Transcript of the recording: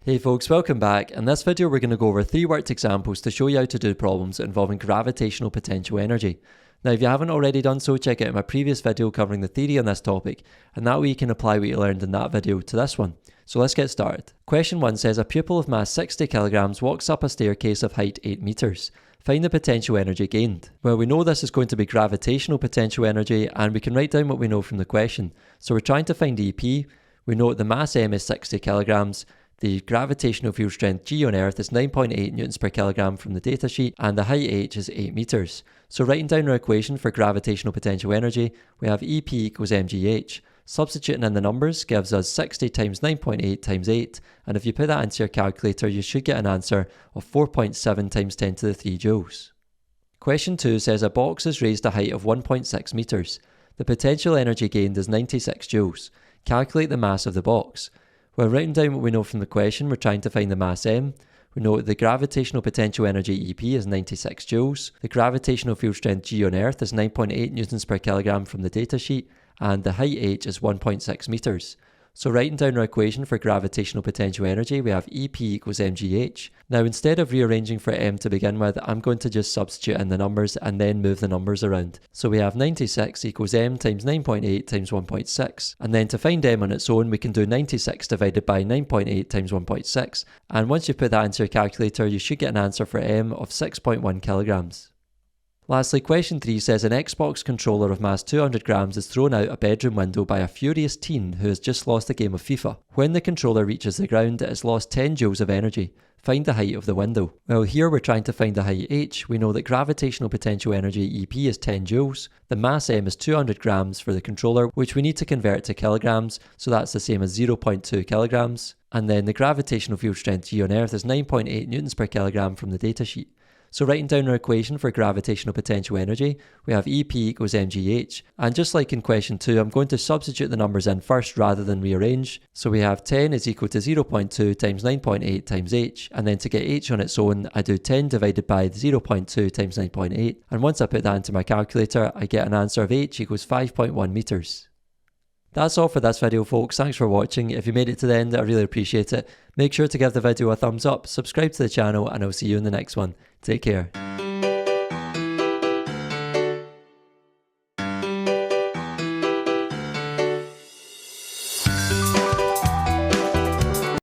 Hey folks, welcome back. In this video we're going to go over 3 worked examples to show you how to do problems involving gravitational potential energy. Now if you haven't already done so, check out my previous video covering the theory on this topic, and that way you can apply what you learned in that video to this one. So let's get started. Question 1 says a pupil of mass 60 kilograms walks up a staircase of height 8 meters. Find the potential energy gained. Well, we know this is going to be gravitational potential energy, and we can write down what we know from the question. So we're trying to find EP. We know the mass m is 60 kilograms. The gravitational field strength G on Earth is 9.8 newtons per kilogram from the datasheet, and the height h is 8 meters. So writing down our equation for gravitational potential energy, we have EP equals mgh. Substituting in the numbers gives us 60 times 9.8 times 8, and if you put that into your calculator you should get an answer of 4.7 times 10 to the 3 joules. Question 2 says a box is raised to a height of 1.6 meters. The potential energy gained is 96 joules. Calculate the mass of the box. Well, writing down what we know from the question, we're trying to find the mass m. We know the gravitational potential energy EP is 96 joules. The gravitational field strength G on Earth is 9.8 newtons per kilogram from the datasheet, and the height h is 1.6 meters. So writing down our equation for gravitational potential energy, we have EP equals mgh. Now instead of rearranging for m to begin with, I'm going to just substitute in the numbers and then move the numbers around. So we have 96 equals m times 9.8 times 1.6. And then to find m on its own, we can do 96 divided by 9.8 times 1.6. And once you put that into your calculator, you should get an answer for m of 6.1 kilograms. Lastly, question 3 says an Xbox controller of mass 200 grams is thrown out a bedroom window by a furious teen who has just lost a game of FIFA. When the controller reaches the ground, it has lost 10 joules of energy. Find the height of the window. Well, here we're trying to find the height h. We know that gravitational potential energy EP is 10 joules. The mass m is 200 grams for the controller, which we need to convert to kilograms, so that's the same as 0.2 kilograms. And then the gravitational field strength G on Earth is 9.8 newtons per kilogram from the datasheet. So writing down our equation for gravitational potential energy, we have EP equals mgh, and just like in question 2, I'm going to substitute the numbers in first rather than rearrange. So we have 10 is equal to 0.2 times 9.8 times h, and then to get h on its own, I do 10 divided by 0.2 times 9.8, and once I put that into my calculator, I get an answer of h equals 5.1 meters. That's all for this video folks, thanks for watching. If you made it to the end, I really appreciate it. Make sure to give the video a thumbs up, subscribe to the channel, and I'll see you in the next one. Take care.